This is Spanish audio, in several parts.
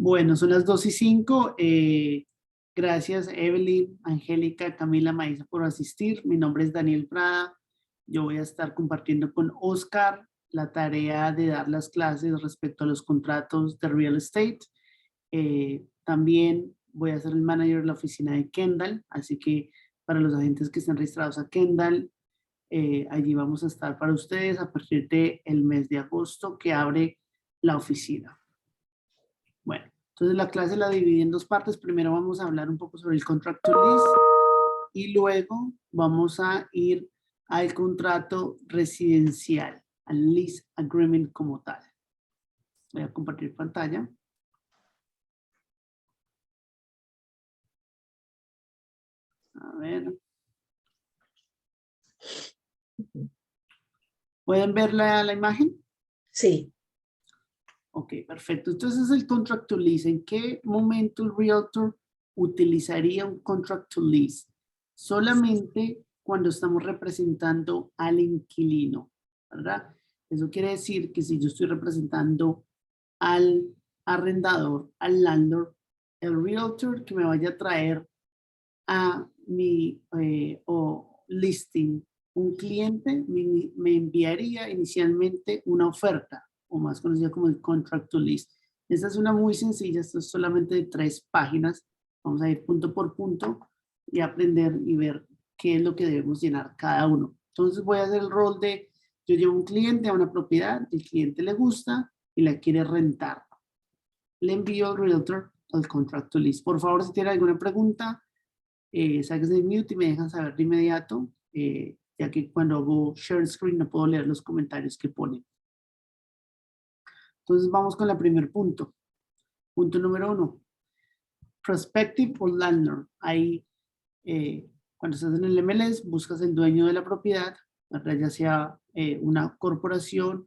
Bueno, son las 2:05. Gracias, Evelyn, Angélica, Camila, Maísa, por asistir. Mi nombre es Daniel Prada. Yo voy a estar compartiendo con Oscar la tarea de dar las clases respecto a los contratos de real estate. También voy a ser el manager de la oficina de Kendall, así que para los agentes que estén registrados a Kendall, allí vamos a estar para ustedes a partir del mes de agosto que abre la oficina. Bueno, entonces la clase la dividí en dos partes. Primero vamos a hablar un poco sobre el contract to lease y luego vamos a ir al contrato residencial, al lease agreement como tal. Voy a compartir pantalla. A ver. ¿Pueden ver la imagen? Sí. Ok, perfecto. Entonces el contract to lease, ¿en qué momento el realtor utilizaría un contract to lease? Solamente cuando estamos representando al inquilino, ¿verdad? Eso quiere decir que si yo estoy representando al arrendador, al landlord, el realtor que me vaya a traer a mi listing, un cliente me enviaría inicialmente una oferta, o más conocida como el contract to lease. Esta es una muy sencilla, esto es solamente de 3 páginas. Vamos a ir punto por punto y aprender y ver qué es lo que debemos llenar cada uno. Entonces voy a hacer el rol de, yo llevo un cliente a una propiedad, el cliente le gusta y la quiere rentar. Le envío al realtor el contract to lease. Por favor, si tiene alguna pregunta, sáquense de mute y me dejan saber de inmediato, ya que cuando hago share screen no puedo leer los comentarios que ponen. Entonces vamos con el primer punto. Punto número 1. Prospective o landlord. Ahí, cuando estás en el MLS, buscas el dueño de la propiedad, ya sea una corporación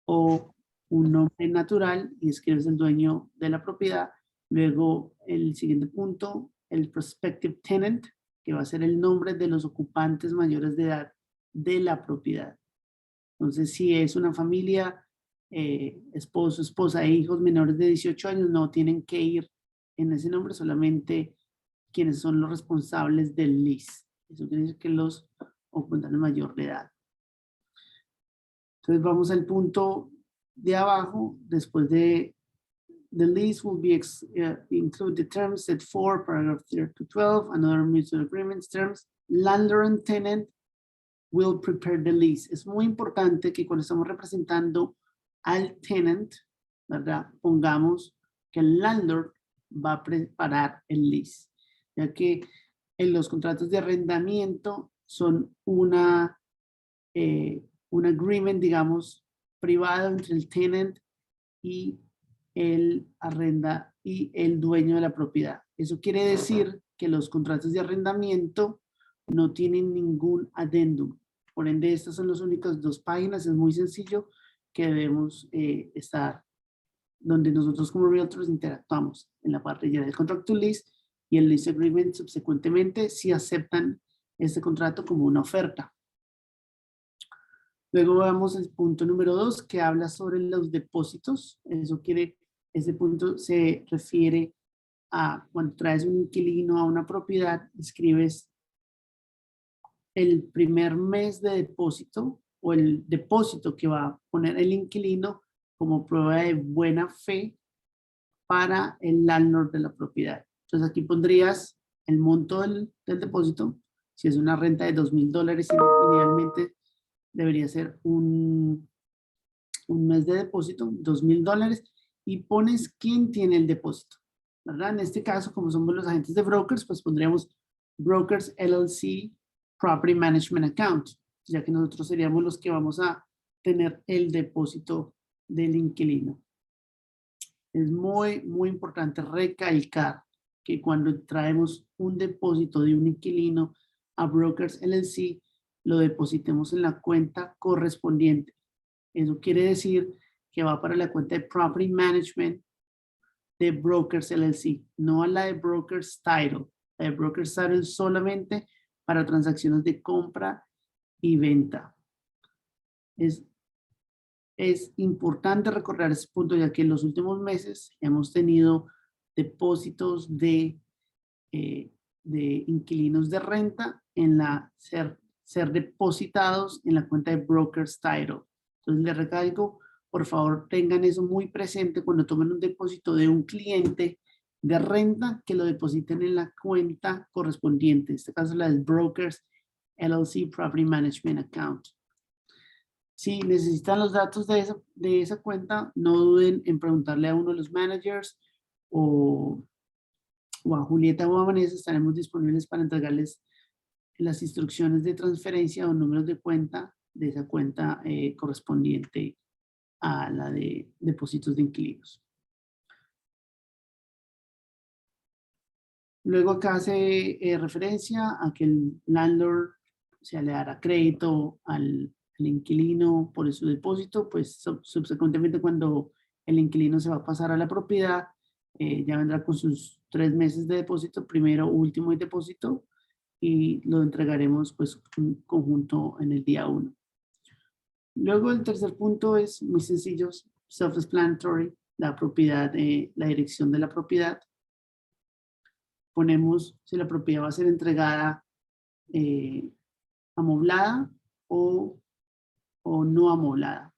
o un nombre natural y escribes el dueño de la propiedad. Luego, el siguiente punto, el prospective tenant, que va a ser el nombre de los ocupantes mayores de edad de la propiedad. Entonces, si es una familia, esposo, esposa e hijos menores de 18 años, no tienen que ir en ese nombre, solamente quienes son los responsables del lease. Eso quiere decir que los ocupantes mayor de edad. Entonces, vamos al punto de abajo, después de the lease will be include the terms set for paragraph 3 to 12 and other mutual agreements terms. Landlord and tenant will prepare the lease. Es muy importante que cuando estamos representando al tenant, ¿verdad? Pongamos que el landlord va a preparar el lease, ya que en los contratos de arrendamiento son un agreement, digamos, privado entre el tenant y el dueño de la propiedad. Eso quiere decir que los contratos de arrendamiento no tienen ningún adendum. Por ende, estas son las únicas 2 páginas. Es muy sencillo que debemos estar donde nosotros como realtors interactuamos en la parte ya del contract to lease y el lease agreement subsecuentemente si aceptan este contrato como una oferta. Luego vamos al punto número 2 que habla sobre los depósitos. Ese punto se refiere a cuando traes un inquilino a una propiedad, escribes el primer mes de depósito o el depósito que va a poner el inquilino como prueba de buena fe para el landlord de la propiedad. Entonces aquí pondrías el monto del depósito. Si es una renta de $2,000, idealmente debería ser un mes de depósito, $2,000, y pones quién tiene el depósito, ¿verdad? En este caso, como somos los agentes de brokers, pues pondríamos Brokers LLC Property Management Account, ya que nosotros seríamos los que vamos a tener el depósito del inquilino. Es muy, muy importante recalcar que cuando traemos un depósito de un inquilino a Brokers LLC, lo depositemos en la cuenta correspondiente. Eso quiere decir que va para la cuenta de Property Management de Brokers LLC, no a la de Brokers Title. La de Brokers Title es solamente para transacciones de compra y venta. Es Es importante recordar ese punto, ya que en los últimos meses hemos tenido depósitos de inquilinos de renta en ser depositados en la cuenta de Broker's Title. Entonces les recalco, por favor tengan eso muy presente cuando tomen un depósito de un cliente de renta, que lo depositen en la cuenta correspondiente. En este caso la del Brokers LLC Property Management Account. Si necesitan los datos de esa cuenta, no duden en preguntarle a uno de los managers o a Julieta o a Vanessa. Estaremos disponibles para entregarles las instrucciones de transferencia o números de cuenta de esa cuenta correspondiente a la de depósitos de inquilinos. Luego acá hace referencia a que el landlord le dará crédito al inquilino por su depósito, pues subsecuentemente cuando el inquilino se va a pasar a la propiedad, ya vendrá con sus 3 meses de depósito, primero, último y depósito, y lo entregaremos pues en conjunto en el día 1. Luego el tercer punto es muy sencillo, self-explanatory, la propiedad, la dirección de la propiedad. Ponemos si la propiedad va a ser entregada amoblada o no amoblada.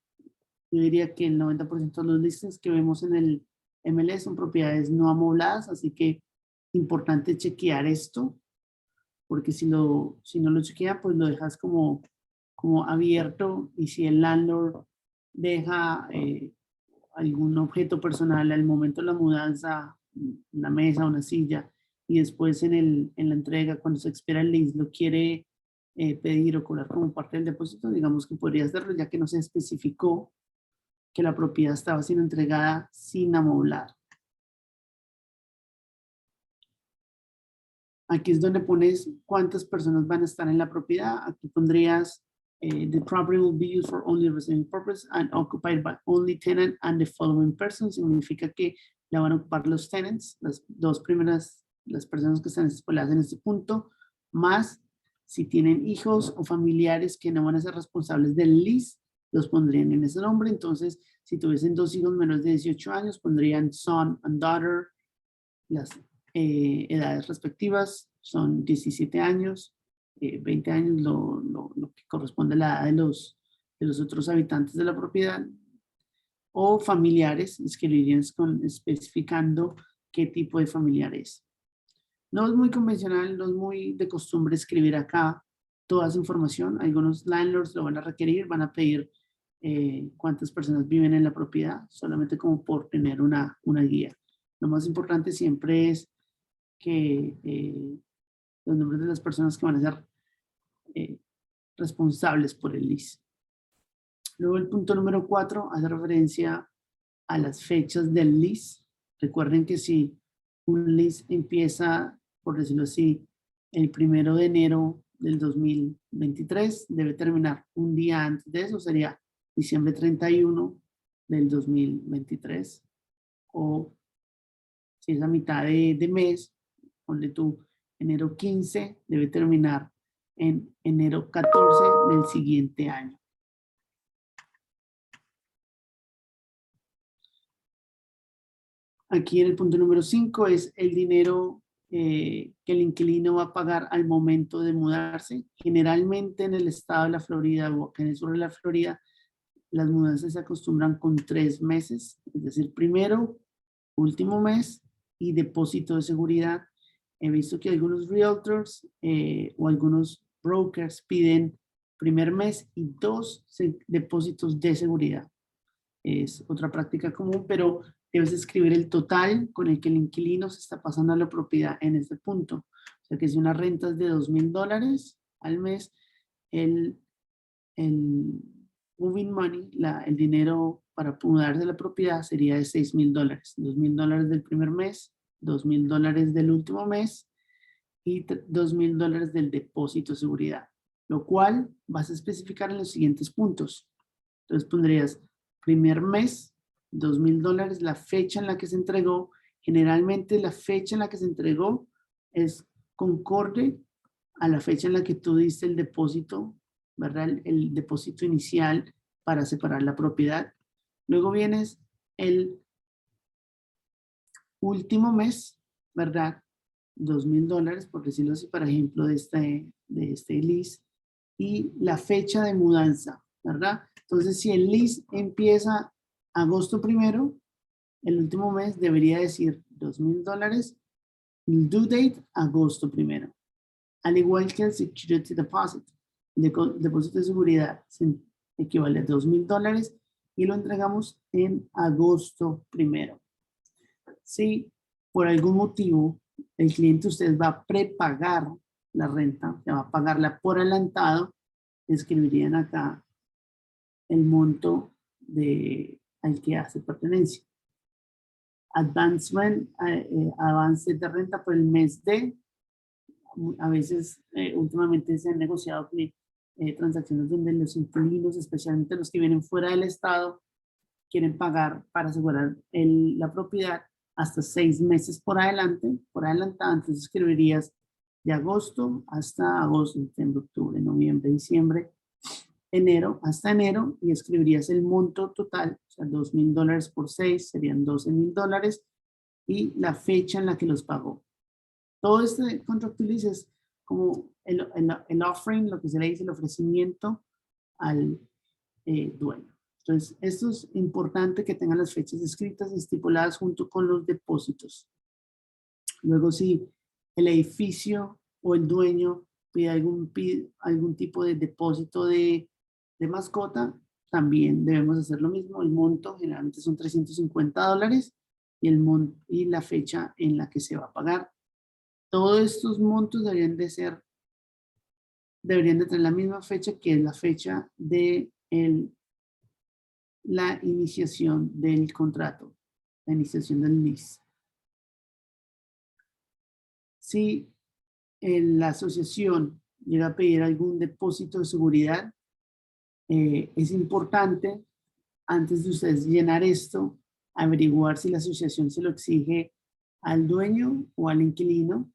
Yo diría que el 90% de los listings que vemos en el MLS son propiedades no amobladas, así que importante chequear esto, porque si no lo chequea, pues lo dejas como abierto, y si el landlord deja algún objeto personal al momento de la mudanza, una mesa, una silla, y después en la entrega, cuando se expira el lease, lo quiere pedir o cobrar como parte del depósito, digamos que podría hacerlo, ya que no se especificó que la propiedad estaba siendo entregada sin amoblar. Aquí es donde pones cuántas personas van a estar en la propiedad. Aquí pondrías the property will be used for only residential purpose and occupied by only tenant and the following persons. Significa que la van a ocupar los tenants, las dos primeras, las personas que están estipuladas en este punto, más si tienen hijos o familiares que no van a ser responsables del lease, los pondrían en ese nombre. Entonces, si tuviesen 2 hijos menores de 18 años, pondrían son and daughter. Las edades respectivas son 17 años, 20 años, lo que corresponde a la edad de los otros habitantes de la propiedad, o familiares, es que lo irían especificando qué tipo de familiar es. No es muy convencional, no es muy de costumbre escribir acá toda esa información. Algunos landlords lo van a requerir, van a pedir cuántas personas viven en la propiedad, solamente como por tener una guía. Lo más importante siempre es que los nombres de las personas que van a ser responsables por el lease. Luego el punto número 4 hace referencia a las fechas del lease. Recuerden que si un lease empieza, por decirlo así, el 1 de enero del 2023, debe terminar un día antes de eso, sería diciembre 31 del 2023, o si es a mitad de mes, ponle tú enero 15, debe terminar en enero 14 del siguiente año. Aquí en el punto número 5 es el dinero que el inquilino va a pagar al momento de mudarse. Generalmente en el estado de la Florida o acá en el sur de la Florida, las mudanzas se acostumbran con 3 meses, es decir, primero, último mes y depósito de seguridad. He visto que algunos realtors o algunos brokers piden primer mes y 2 depósitos de seguridad. Es otra práctica común, pero debes escribir el total con el que el inquilino se está pasando a la propiedad en este punto. O sea que si una renta es de $2,000 al mes, el moving money, el dinero para mudarse a la propiedad sería de $6,000. $2,000 del primer mes, $2,000 del último mes y $2,000 del depósito de seguridad, lo cual vas a especificar en los siguientes puntos. Entonces pondrías primer mes, $2,000, la fecha en la que se entregó. Generalmente la fecha en la que se entregó es concorde a la fecha en la que tú diste el depósito, ¿verdad? El depósito inicial para separar la propiedad. Luego vienes el último mes, ¿verdad? $2,000, por decirlo así, por ejemplo, de este lease, y la fecha de mudanza, ¿verdad? Entonces, si el lease empieza agosto 1, el último mes debería decir $2,000, el due date agosto 1. Al igual que el security deposit, el depósito de seguridad equivale a $2,000 y lo entregamos en agosto 1. Si por algún motivo el cliente usted va a prepagar la renta, se va a pagarla por adelantado, escribirían acá el monto al que hace pertenencia. Advance rent, avance de renta por el mes de, a veces últimamente se han negociado transacciones donde los inquilinos, especialmente los que vienen fuera del estado, quieren pagar para asegurar la propiedad hasta 6 meses por adelantado. Entonces escribirías de agosto hasta agosto, septiembre, octubre, noviembre, diciembre, enero hasta enero, y escribirías el monto total, o sea, $2,000 por 6 serían $12,000, y la fecha en la que los pagó. Todo este contrato es como el offering, lo que se le dice, el ofrecimiento al dueño. Entonces, esto es importante que tengan las fechas escritas y estipuladas junto con los depósitos. Luego, si el edificio o el dueño pide algún tipo de depósito de mascota, también debemos hacer lo mismo. El monto generalmente son $350 y la fecha en la que se va a pagar. Todos estos montos deberían de tener la misma fecha, que es la fecha de la iniciación del contrato, la iniciación del lease. Si la asociación llega a pedir algún depósito de seguridad, es importante, antes de ustedes llenar esto, averiguar si la asociación se lo exige al dueño o al inquilino,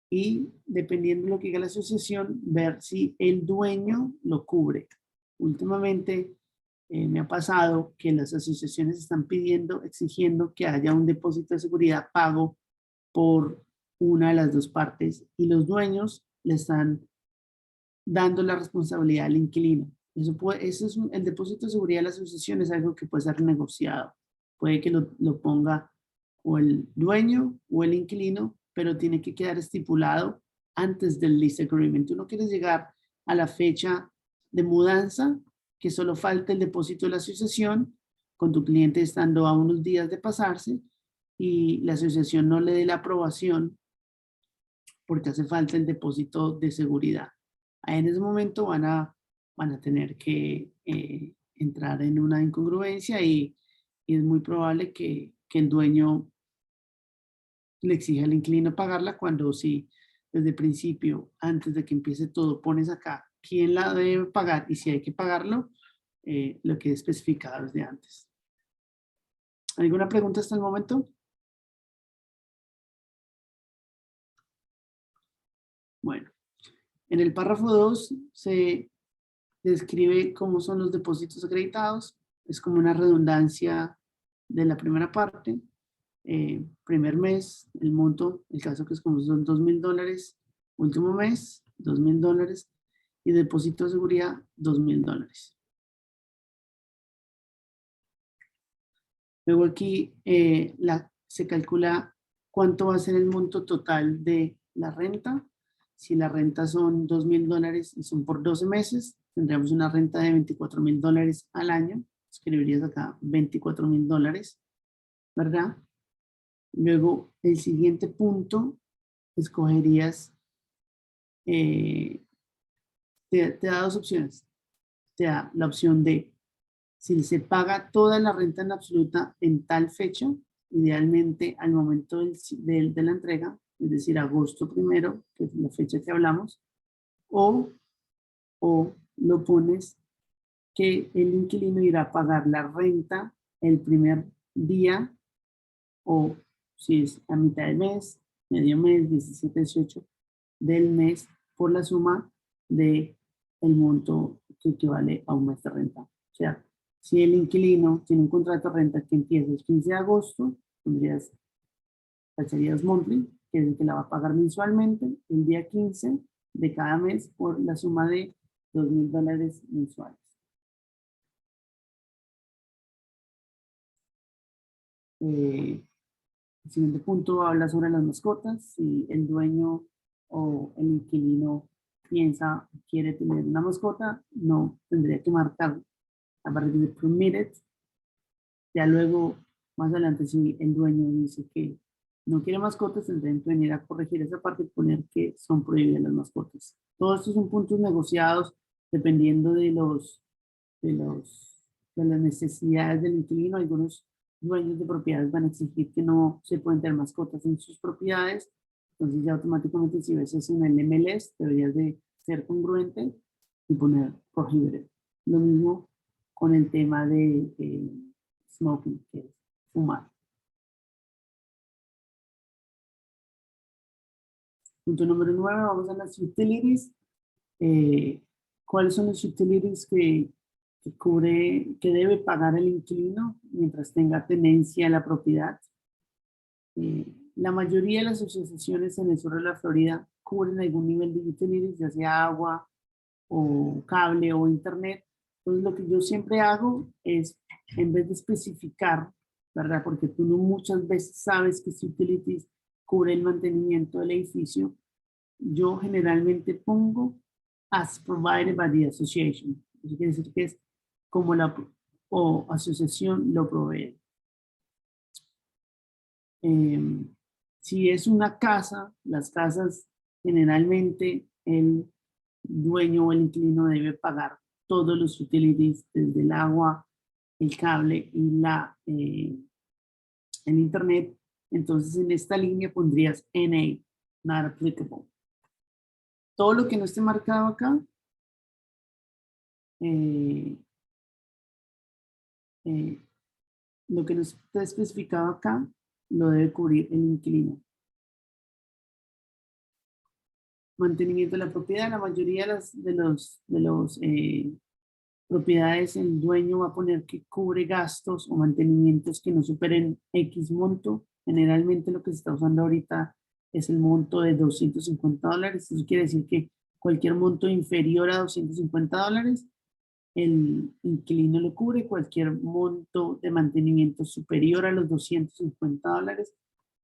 y dependiendo de lo que diga la asociación, ver si el dueño lo cubre. Últimamente me ha pasado que las asociaciones están exigiendo que haya un depósito de seguridad pago por una de las dos partes, y los dueños le están dando la responsabilidad al inquilino. El depósito de seguridad de la asociación es algo que puede ser negociado. Puede que lo ponga o el dueño o el inquilino, pero tiene que quedar estipulado antes del lease agreement. Tú no quieres llegar a la fecha de mudanza, que solo falta el depósito de la asociación, con tu cliente estando a unos días de pasarse, y la asociación no le dé la aprobación porque hace falta el depósito de seguridad. Ahí en ese momento van a tener que entrar en una incongruencia, y es muy probable que el dueño le exija al inquilino pagarla, cuando si desde el principio, antes de que empiece todo, pones acá quién la debe pagar y si hay que pagarlo, lo que es especificado desde antes. ¿Alguna pregunta hasta el momento? Bueno, en el párrafo 2 se describe cómo son los depósitos acreditados. Es como una redundancia de la primera parte. Primer mes, el monto, el caso que es como son $2,000, último mes, $2,000, y depósito de seguridad, $2,000. Luego aquí se calcula cuánto va a ser el monto total de la renta. Si la renta son $2,000 y son por 12 meses, tendríamos una renta de $24,000 al año. Escribirías acá $24,000, ¿verdad? Luego, el siguiente punto, escogerías, te da dos opciones. Te da la opción de si se paga toda la renta en absoluta en tal fecha, idealmente al momento de la entrega, es decir, agosto 1, que es la fecha que hablamos, o lo pones que el inquilino irá a pagar la renta el primer día, o si es a mitad del mes, medio mes, 17, 18 del mes, por la suma de el monto que equivale a un mes de renta. O sea, Si el inquilino tiene un contrato de renta que empieza el 15 de agosto, tacharías monthly, que es el que la va a pagar mensualmente, el día 15 de cada mes por la suma de $2,000 mensuales. El siguiente punto habla sobre las mascotas. Si el dueño o el inquilino piensa, quiere tener una mascota, no tendría que marcar a partir de permitted. Ya luego, más adelante, si el dueño dice que no quiere mascotas, tendrán que venir a corregir esa parte y poner que son prohibidas las mascotas. Todos estos son puntos negociados dependiendo de, los, de las necesidades del inquilino. Algunos dueños de propiedades van a exigir que no se pueden tener mascotas en sus propiedades. Entonces ya automáticamente si ves eso en el MLS, deberías de ser congruente y poner prohibited. Lo mismo con el tema de smoking, que es fumar. Punto número 9, vamos a las utilities. ¿Cuáles son los utilities que debe pagar el inquilino mientras tenga tenencia a la propiedad? La mayoría de las asociaciones en el sur de la Florida cubren algún nivel de utilities, ya sea agua o cable o internet. Entonces lo que yo siempre hago es, en vez de especificar, ¿verdad? Porque tú no muchas veces sabes que si utilities cubre el mantenimiento del edificio, yo generalmente pongo as provided by the association. Eso quiere decir que es como la asociación lo provee. Si es una casa, las casas generalmente el dueño o el inquilino debe pagar todos los utilities, desde el agua, el cable y el internet. Entonces en esta línea pondrías NA, not applicable. Todo lo que no esté marcado acá, lo que no esté especificado acá, lo debe cubrir el inquilino. Mantenimiento de la propiedad, la mayoría de los propiedades, el dueño va a poner que cubre gastos o mantenimientos que no superen X monto. Generalmente lo que se está usando ahorita es el monto de $250. Eso quiere decir que cualquier monto inferior a $250, el inquilino lo cubre. Cualquier monto de mantenimiento superior a los $250,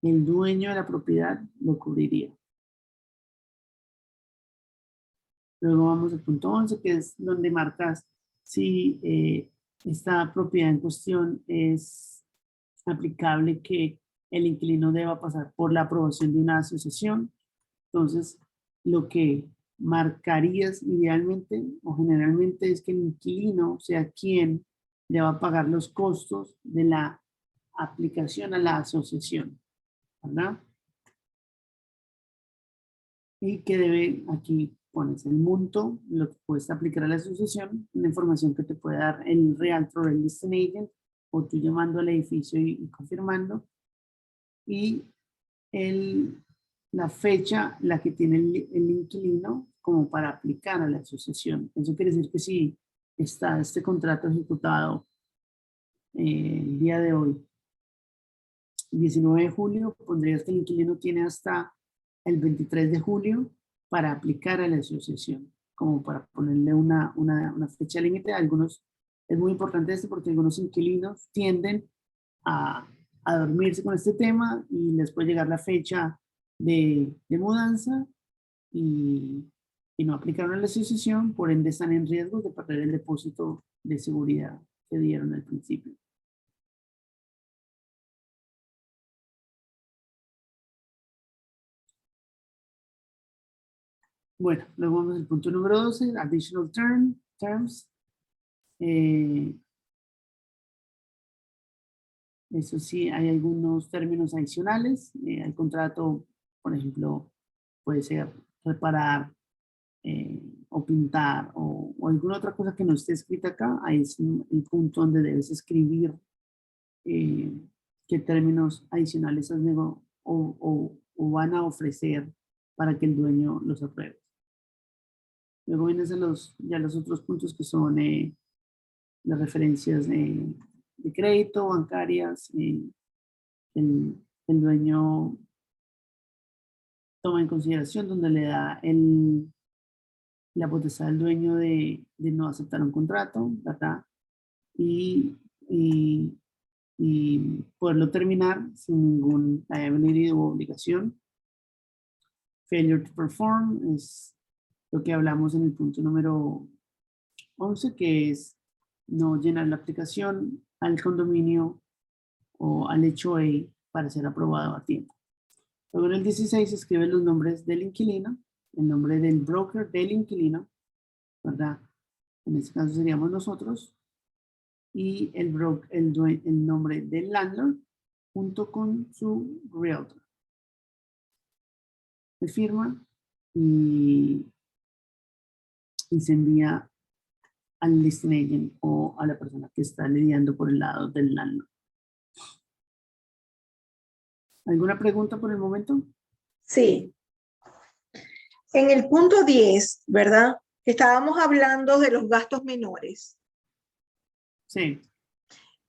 el dueño de la propiedad lo cubriría. Luego vamos al punto 11, que es donde marcas si esta propiedad en cuestión es aplicable, que el inquilino deba pasar por la aprobación de una asociación. Entonces, lo que marcarías idealmente o generalmente es que el inquilino sea quien le va a pagar los costos de la aplicación a la asociación, ¿verdad? Y que debe, aquí pones el monto, lo que puedes aplicar a la asociación, la información que te puede dar el Realtor, el Listing Agent, o tú llamando al edificio y confirmando, y la fecha, la que tiene el inquilino como para aplicar a la asociación. Eso quiere decir que si está este contrato ejecutado el día de hoy, 19 de julio, pondrías que el inquilino tiene hasta el 23 de julio para aplicar a la asociación, como para ponerle una fecha límite. Algunos, es muy importante esto porque algunos inquilinos tienden a, dormirse con este tema y les puede llegar la fecha de mudanza y no aplicaron a la asociación, por ende están en riesgo de perder el depósito de seguridad que dieron al principio. Bueno, luego vamos al punto número 12, additional terms. Eso sí, hay algunos términos adicionales. El contrato, por ejemplo, puede ser reparar o pintar o alguna otra cosa que no esté escrita acá. Ahí es el punto donde debes escribir qué términos adicionales o van a ofrecer para que el dueño los apruebe. Luego vienes a ya los otros puntos que son las referencias de crédito, bancarias, el dueño toma en consideración donde le da la potestad al dueño de no aceptar un contrato, ¿verdad? Y poderlo terminar sin ningún liability o obligación. Failure to perform es lo que hablamos en el punto número 11, que es no llenar la aplicación al condominio o al HOA para ser aprobado a tiempo. Luego en el 16 escribe los nombres del inquilino, el nombre del broker del inquilino, ¿verdad? En este caso seríamos nosotros, y el nombre del landlord junto con su realtor. Se firma y se envía al listing agent o a la persona que está lidiando por el lado del landlord. ¿Alguna pregunta por el momento? Sí. En el punto 10, ¿verdad? Estábamos hablando de los gastos menores. Sí.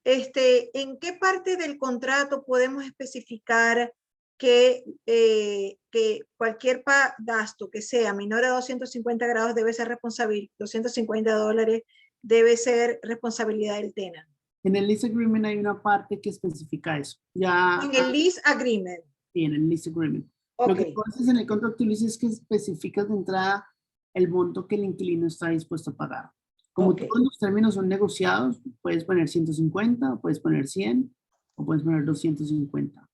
¿En qué parte del contrato podemos especificar que cualquier gasto que sea menor a 250 grados debe ser responsabilidad, $250 debe ser responsabilidad del tenant? En el lease agreement hay una parte que especifica eso. Ya, en el lease agreement. Sí, en el lease agreement. Okay. Lo que tú haces en el contrato lease es que especificas de entrada el monto que el inquilino está dispuesto a pagar. Como todos los términos son negociados, puedes poner 150, puedes poner 100 o puedes poner 250.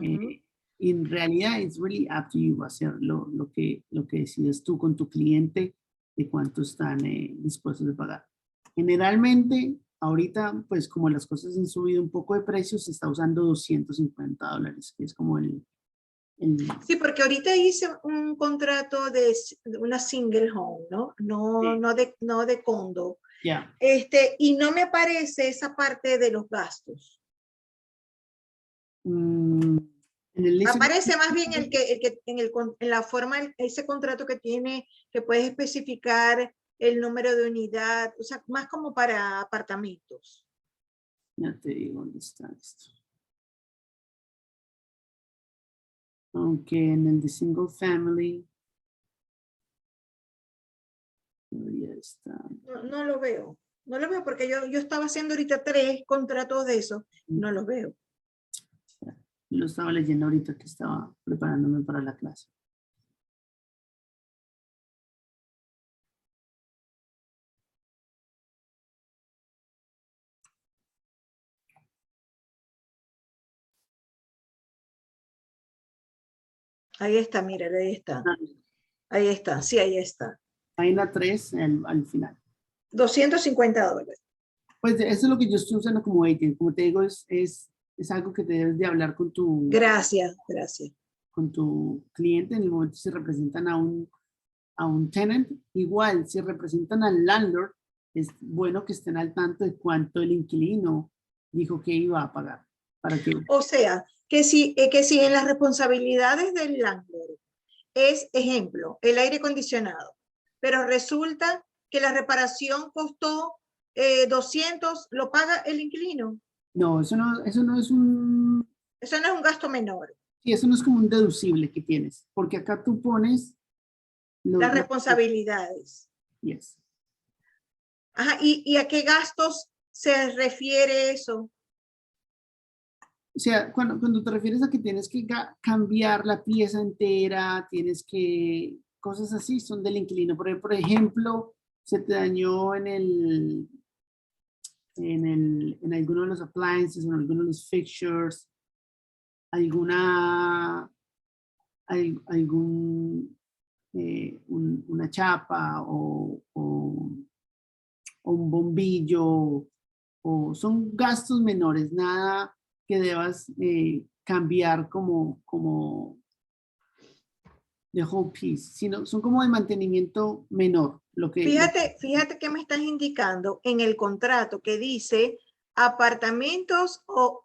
Y en realidad it's really up to you hacer lo que decides tú con tu cliente de cuánto están dispuestos a pagar. Generalmente, ahorita, pues como las cosas han subido un poco de precio, se está usando $250, que es como el... Sí, porque ahorita hice un contrato de una single home, ¿no? No de condo. Yeah. Y no me aparece esa parte de los gastos. Aparece más bien en la forma, ese contrato que tiene, que puedes especificar el número de unidad, o sea, más como para apartamentos. Ya te digo dónde está esto. Aunque en el de single family, ya está. No lo veo. No lo veo porque yo estaba haciendo ahorita 3 contratos de eso. No los veo. Lo estaba leyendo ahorita que estaba preparándome para la clase. Ahí está, mira, ahí está. Ahí está, sí, ahí está. Ahí la 3 al final. $250. Pues eso es lo que yo estoy usando como agent. Como te digo, es algo que te debes de hablar con tu... Gracias. Con tu cliente en el momento si representan a un tenant. Igual, si representan al landlord, es bueno que estén al tanto de cuánto el inquilino dijo que iba a pagar. O sea, que si en las responsabilidades del landlord es, ejemplo, el aire acondicionado, pero resulta que la reparación costó 200, ¿lo paga el inquilino? No, eso no es un... Eso no es un gasto menor. Sí, eso no es como un deducible que tienes, porque acá tú pones... las responsabilidades. Yes. Ajá, ¿y a qué gastos se refiere eso? O sea, cuando te refieres a que tienes que cambiar la pieza entera, tienes que... Cosas así son del inquilino. Por ejemplo, se te dañó en alguno de los appliances, en alguno de los fixtures, una chapa o un bombillo, o son gastos menores, nada que debas cambiar como de whole piece, sino son como de mantenimiento menor. Fíjate que me estás indicando en el contrato que dice apartamentos o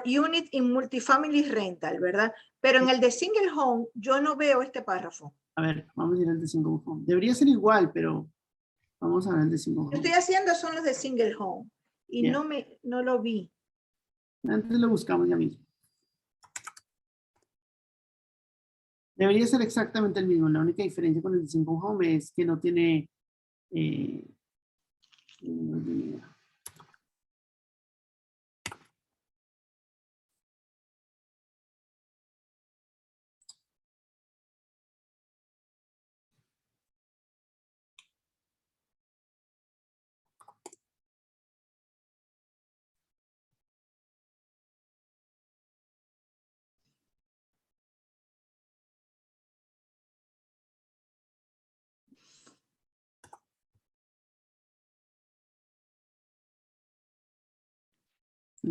unit in multifamily rental, ¿verdad? Pero en el de single home yo no veo este párrafo. A ver, vamos a ir al de single home. Debería ser igual, pero Vamos a ver el de single Lo home. estoy haciendo son los de single home y Yeah. no lo vi. Antes lo buscamos ya mismo. Debería ser exactamente el mismo. La única diferencia con el de single home es que no tiene...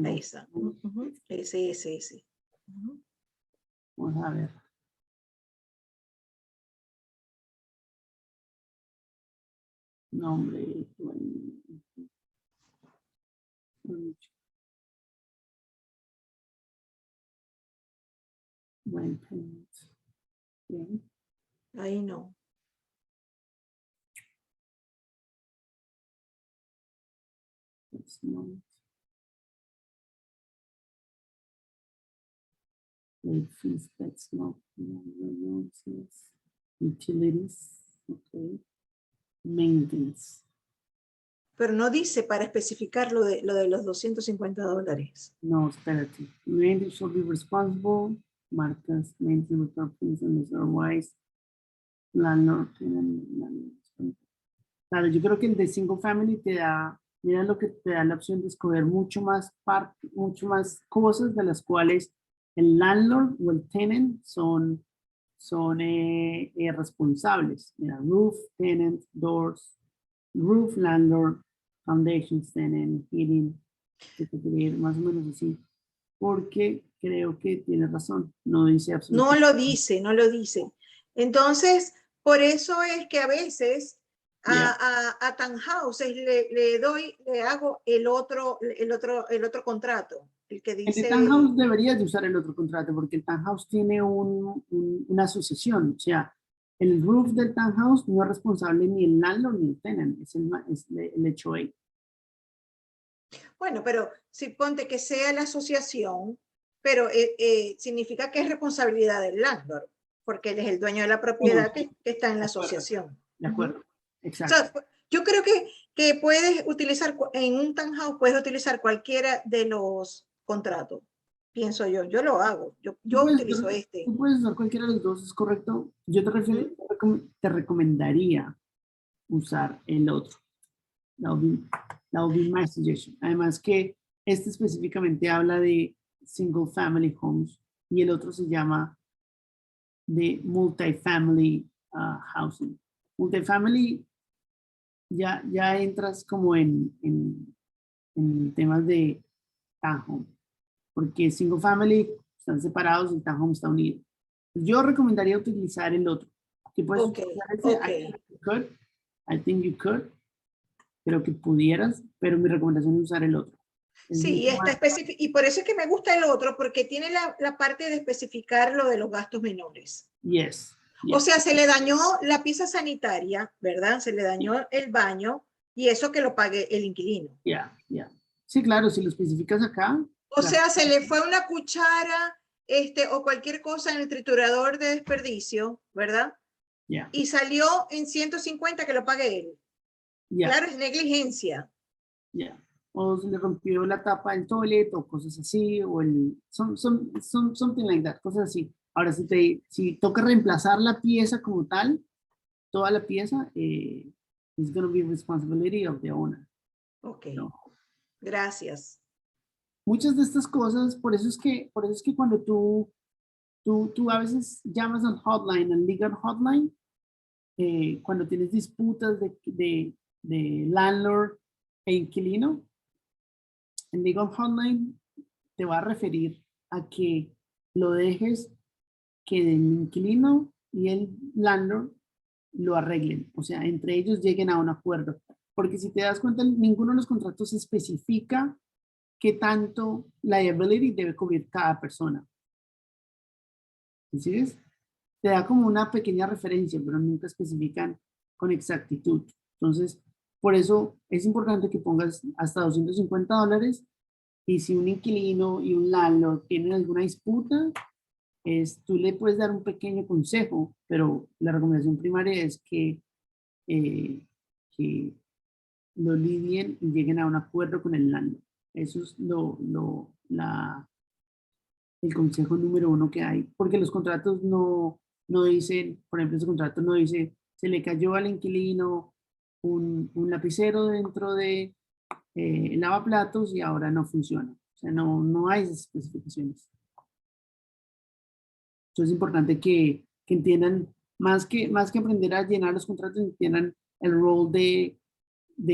Ahí está. Ese. Vamos a ver. Nombre. Buen parents. Bien. Ahí no. That's not. Late fees, that's not. Utilities. Okay. Maintenance. Pero no dice para especificar lo de los $250. No, espérate. Maintenance shall be responsible. Marcas, maintenance properties and otherwise. Landlord. Claro, yo creo que el de single family te da, mira lo que te da la opción de escoger mucho más cosas de las cuales el landlord o el tenant son responsables. Mira, roof, tenant, doors, roof, landlord, foundations, tenant, heating, más o menos así. Porque creo que tiene razón, no dice absolutamente. No lo dice. Entonces, por eso es que a veces a townhouses le hago el otro contrato, el que El de dice... townhouse deberías de usar el otro contrato porque el townhouse tiene una asociación. O sea, el roof del townhouse no es responsable ni el landlord ni el tenant, es el HOA. Bueno, pero si ponte que sea la asociación, pero significa que es responsabilidad del landlord, porque él es el dueño de la propiedad que está en la asociación. De acuerdo, exacto. O sea, yo creo que puedes utilizar, en un townhouse puedes utilizar cualquiera de los contratos, pienso yo. Yo lo hago, yo utilizo este. Tú puedes usar cualquiera de los dos, es correcto. Yo te recomendaría usar el otro. That would be my suggestion. Además que este específicamente habla de single family homes y el otro se llama de multifamily housing. Multifamily ya entras como en temas de townhome, porque single family están separados y townhome está unido. Yo recomendaría utilizar el otro. ¿Qué puedes utilizar ese? I think you could. Creo que pudieras, pero mi recomendación es usar el otro. Sí, y por eso es que me gusta el otro, porque tiene la parte de especificar lo de los gastos menores. Yes. O sea, se le dañó la pieza sanitaria, ¿verdad? Se le dañó el baño y eso que lo pague el inquilino. Sí, claro, si lo especificas acá. O sea, se le fue una cuchara o cualquier cosa en el triturador de desperdicio, ¿verdad? Y salió en 150 que lo pague él. Claro, es negligencia. O se le rompió la tapa del toilet o cosas así, o something like that, cosas así. Ahora, si toca reemplazar la pieza como tal, toda la pieza, it's going to be responsibility of the owner. Ok, ¿no? Gracias. Muchas de estas cosas, por eso es que cuando tú a veces llamas al hotline, al legal hotline, cuando tienes disputas de landlord e inquilino, el legal hotline te va a referir a que lo dejes que el inquilino y el landlord lo arreglen, o sea, entre ellos lleguen a un acuerdo. Porque si te das cuenta, ninguno de los contratos especifica qué tanto liability debe cubrir cada persona. ¿Sí ves? Te da como una pequeña referencia, pero nunca especifican con exactitud. Entonces, por eso es importante que pongas hasta $250, y si un inquilino y un landlord tienen alguna disputa, tú le puedes dar un pequeño consejo, pero la recomendación primaria es que lo lidien y lleguen a un acuerdo con el landlord. Eso es el consejo número uno que hay, porque los contratos no dicen, por ejemplo, ese contrato no dice, se le cayó al inquilino un lapicero dentro de el lavaplatos y ahora no funciona. O sea, no hay esas especificaciones. Entonces es importante que entiendan, más que aprender a llenar los contratos, entiendan el rol de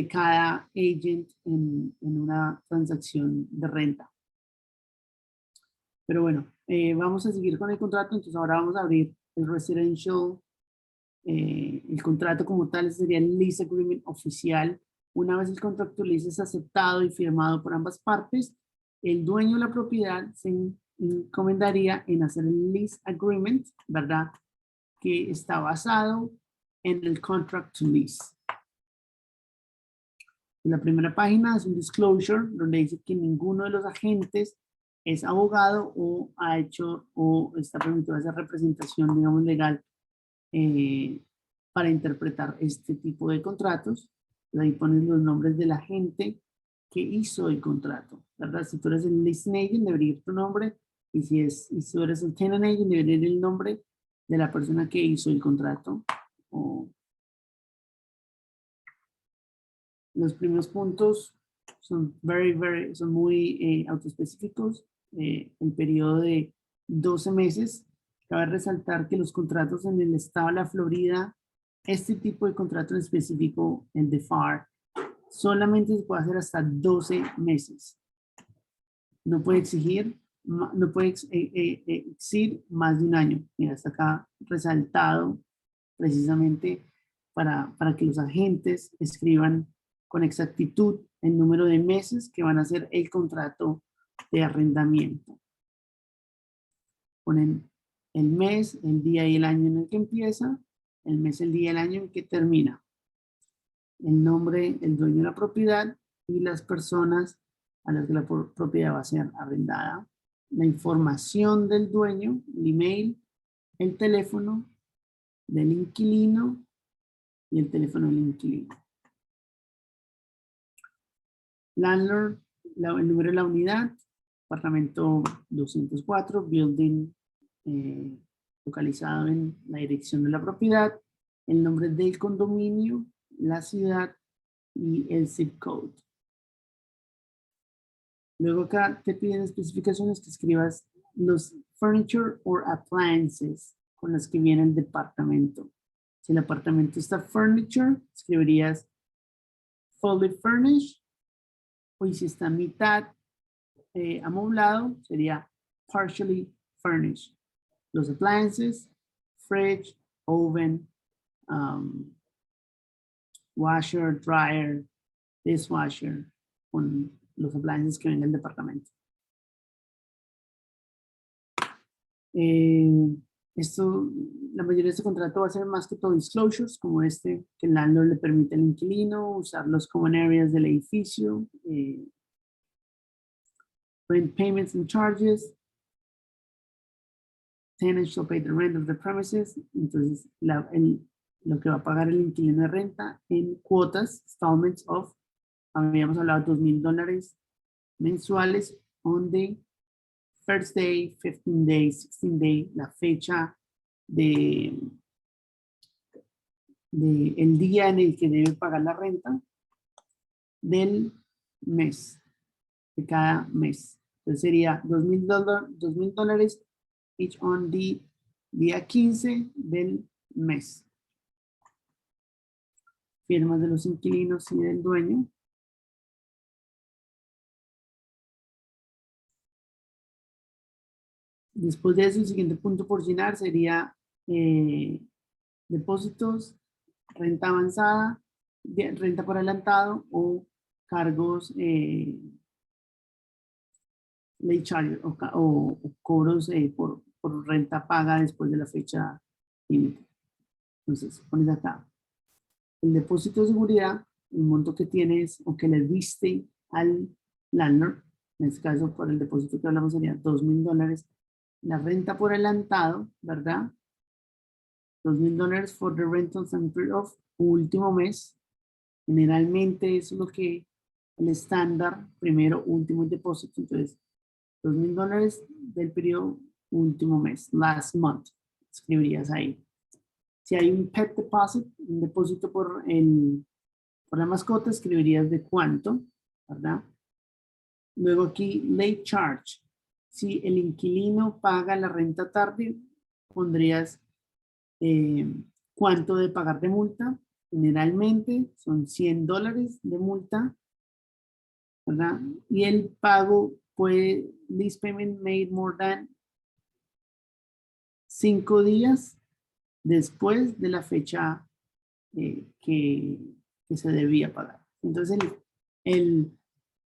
cada agent en una transacción de renta. Pero bueno, vamos a seguir con el contrato. Entonces ahora vamos a abrir el residential, el contrato como tal sería el lease agreement oficial. Una vez el contrato lease es aceptado y firmado por ambas partes, el dueño de la propiedad se encomendaría en hacer el lease agreement, ¿verdad? Que está basado en el contract to lease. La primera página es un disclosure donde dice que ninguno de los agentes es abogado o ha hecho o está permitido hacer representación, digamos, legal para interpretar este tipo de contratos. Ahí pones los nombres de la gente que hizo el contrato, ¿verdad? Si tú eres el listing agent, debería ir tu nombre, y si tú eres el tenant agent, debería ir el nombre de la persona que hizo el contrato. Los primeros puntos son son muy autoespecíficos. El periodo de 12 meses. Cabe resaltar que los contratos en el estado de la Florida, este tipo de contrato en específico, el de FAR, solamente se puede hacer hasta 12 meses. No puede exigir más de un año. Mira, está acá resaltado precisamente para que los agentes escriban con exactitud el número de meses que van a hacer el contrato de arrendamiento. Ponen el mes, el día y el año en el que empieza, el mes, el día y el año en que termina, el nombre, el dueño de la propiedad y las personas a las que la propiedad va a ser arrendada, la información del dueño, el email, el teléfono del inquilino y el teléfono del inquilino. Landlord, el número de la unidad, apartamento 204, building localizado en la dirección de la propiedad, el nombre del condominio, la ciudad y el zip code. Luego acá te piden especificaciones que escribas los furniture or appliances con las que viene el departamento. Si el apartamento está furniture, escribirías fully furnished, y si está a mitad amoblado, sería partially furnished. Los appliances, fridge, oven, washer, dryer, dishwasher, con los appliances que ven en el departamento. La mayoría de este contrato va a ser más que todo disclosures, como este, que el landlord le permite al inquilino usar los common areas del edificio, rent payments and charges, tenant shall pay the rent of the premises. Entonces, lo que va a pagar el inquilino de renta en cuotas, installments of, habíamos hablado de $2,000 mensuales, on the first day, 15 days, 16 days, la fecha de el día en el que debe pagar la renta del mes, de cada mes. Entonces sería $2,000 each on the día 15 del mes. Firmas de los inquilinos y del dueño. Después de eso, el siguiente punto por llenar sería depósitos, renta avanzada, renta por adelantado o cargos late charge o cobros por renta paga después de la fecha límite. Entonces, pones acá el depósito de seguridad el monto que tienes o que le diste al landlord, en este caso por el depósito que hablamos sería $2,000, la renta por adelantado, ¿verdad? $2,000 for the rentals and period of último mes. Generalmente eso es lo que el estándar, primero, último depósito. Entonces, $2,000 del periodo último mes, last month, escribirías ahí. Si hay un pet deposit, un depósito por la mascota, escribirías de cuánto, ¿verdad? Luego aquí, late charge. Si el inquilino paga la renta tarde, pondrías cuánto de pagar de multa. Generalmente son $100 de multa, ¿verdad? Y el pago puede, this payment made more than 5 días después de la fecha que se debía pagar. Entonces,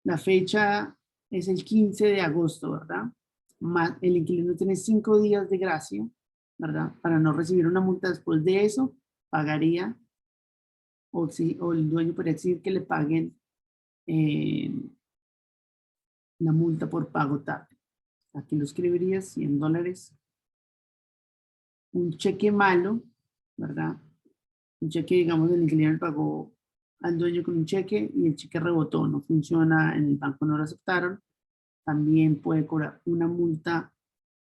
la fecha es el 15 de agosto, ¿verdad? El inquilino tiene 5 días de gracia, ¿verdad? Para no recibir una multa después de eso, pagaría, o el dueño podría exigir que le paguen la multa por pago tarde. Aquí lo escribirías, $100. Un cheque malo, ¿verdad? Un cheque, digamos, el inquilino le pagó al dueño con un cheque y el cheque rebotó, no funciona, en el banco no lo aceptaron. También puede cobrar una multa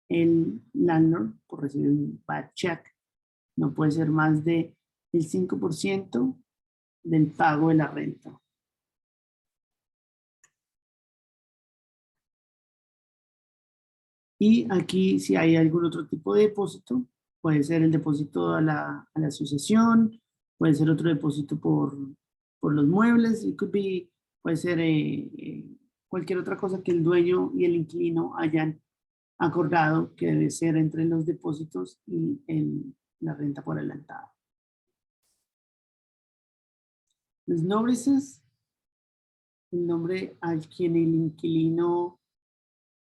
el landlord por recibir un bad check. No puede ser más de el 5% del pago de la renta. Y aquí, si hay algún otro tipo de depósito, puede ser el depósito a la asociación, puede ser otro depósito por los muebles, puede ser cualquier otra cosa que el dueño y el inquilino hayan acordado que debe ser entre los depósitos y la renta por adelantado. Los notices, el nombre al quien el inquilino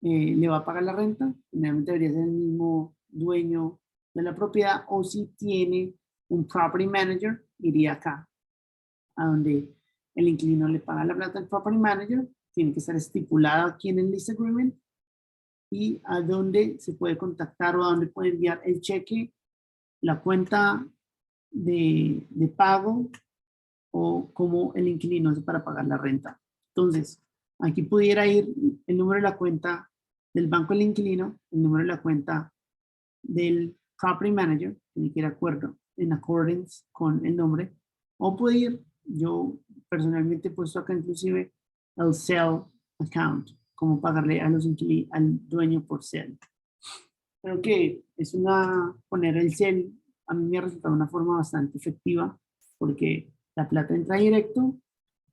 le va a pagar la renta, generalmente debería ser el mismo dueño de la propiedad, o si tiene un property manager, iría acá, a donde el inquilino le paga la plata al property manager, tiene que estar estipulado aquí en el lease agreement, y a dónde se puede contactar o a dónde puede enviar el cheque, la cuenta de pago o cómo el inquilino hace para pagar la renta. Entonces, aquí pudiera ir el número de la cuenta del banco del inquilino, el número de la cuenta del property manager, tiene que ir en accordance con el nombre, o puede ir, yo personalmente he puesto acá inclusive el sell account, como pagarle a al dueño por sell. Creo que poner el sell a mí me ha resultado una forma bastante efectiva, porque la plata entra directo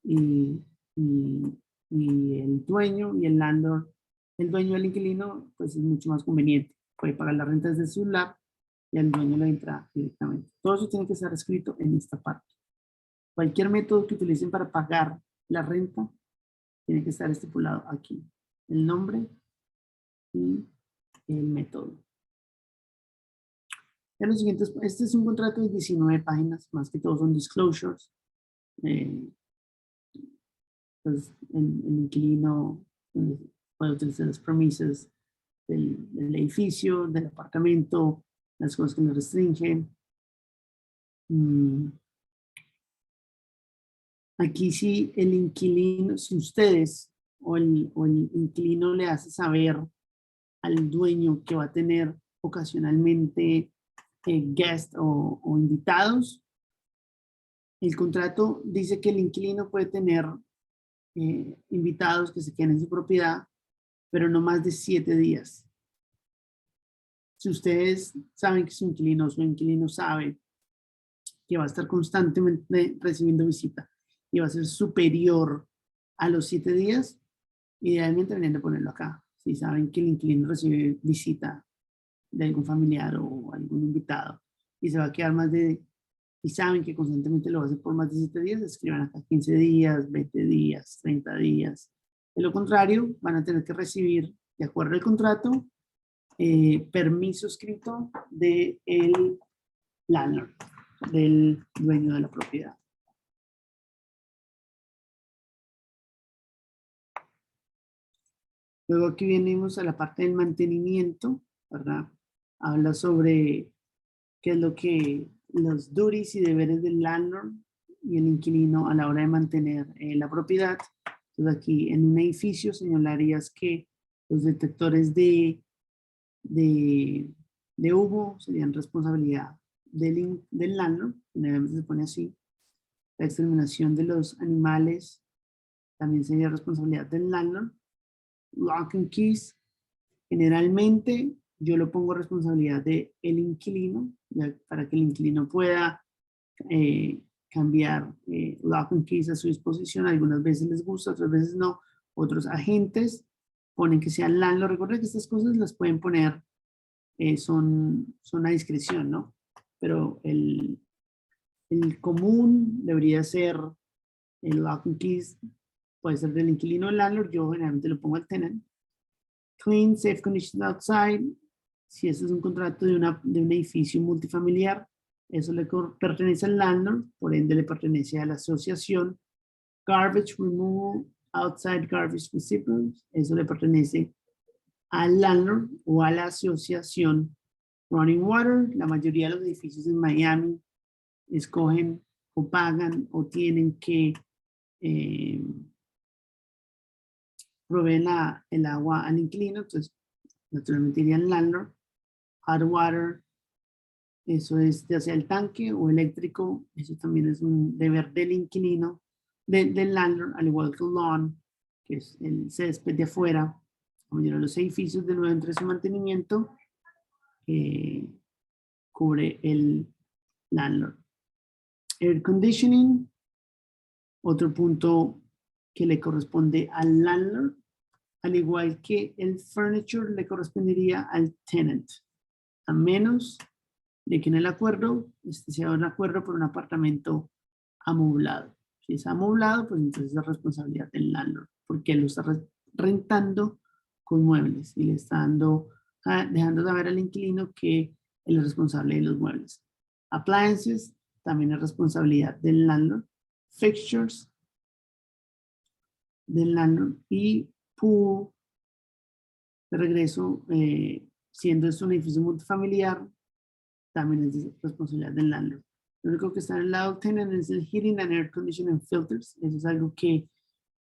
y el dueño y el landlord, el dueño del inquilino, pues es mucho más conveniente. Puede pagar la renta desde su lab y al dueño le entra directamente. Todo eso tiene que estar escrito en esta parte. Cualquier método que utilicen para pagar la renta tiene que estar estipulado aquí. El nombre y el método. En los siguientes, este es un contrato de 19 páginas, más que todo son disclosures. Pues el inquilino puede utilizar las premisas del edificio, del apartamento, las cosas que nos restringen. Aquí sí el inquilino, si ustedes o el inquilino le hace saber al dueño que va a tener ocasionalmente guests o invitados, el contrato dice que el inquilino puede tener invitados que se queden en su propiedad, pero no más de 7 días. Si ustedes saben que su inquilino sabe que va a estar constantemente recibiendo visita y va a ser superior a los 7 días, idealmente deberían de ponerlo acá. Si saben que el inquilino recibe visita de algún familiar o algún invitado y se va a quedar y saben que constantemente lo va a hacer por más de 7 días, escriban acá 15 días, 20 días, 30 días. De lo contrario, van a tener que recibir, de acuerdo al contrato, permiso escrito del landlord, del dueño de la propiedad. Luego aquí venimos a la parte del mantenimiento, ¿verdad? Habla sobre qué es lo que los duties y deberes del landlord y el inquilino a la hora de mantener la propiedad. Entonces aquí en un edificio señalarías que los detectores de humo serían responsabilidad del landlord, generalmente se pone así. La exterminación de los animales también sería responsabilidad del landlord. Lock and keys, generalmente yo lo pongo responsabilidad del inquilino, para que el inquilino pueda cambiar lock and keys a su disposición. Algunas veces les gusta, otras veces no. Otros agentes ponen que sea el landlord. Recuerden que estas cosas las pueden poner, son a discreción, ¿no? Pero el común debería ser el lock and keys, puede ser del inquilino o el landlord. Yo generalmente lo pongo al tenant. Clean, safe conditions outside. Si ese es un contrato de un edificio multifamiliar, eso le pertenece al landlord, por ende le pertenece a la asociación. Garbage removal, outside garbage recipients, eso le pertenece al landlord o a la asociación. Running water, la mayoría de los edificios en Miami escogen o pagan o tienen que proveen el agua al inquilino, entonces naturalmente iría al landlord. Hot water, eso es ya sea el tanque o eléctrico, eso también es un deber del inquilino, del landlord, al igual que el lawn, que es el césped de afuera. La mayoría de los edificios de nuevo entre su mantenimiento cubre el landlord. Air conditioning, otro punto que le corresponde al landlord, al igual que el furniture le correspondería al tenant, a menos de que en el acuerdo sea un acuerdo por un apartamento amoblado. Si es amoblado, pues entonces es responsabilidad del landlord, porque él lo está rentando con muebles y le está dejando saber al inquilino que él es responsable de los muebles. Appliances, también es responsabilidad del landlord. Fixtures, del landlord. Y pool, de regreso, siendo esto un edificio multifamiliar, también es responsabilidad del landlord. Lo único que está en el lado tenant es el heating and air conditioning filters. Eso es algo que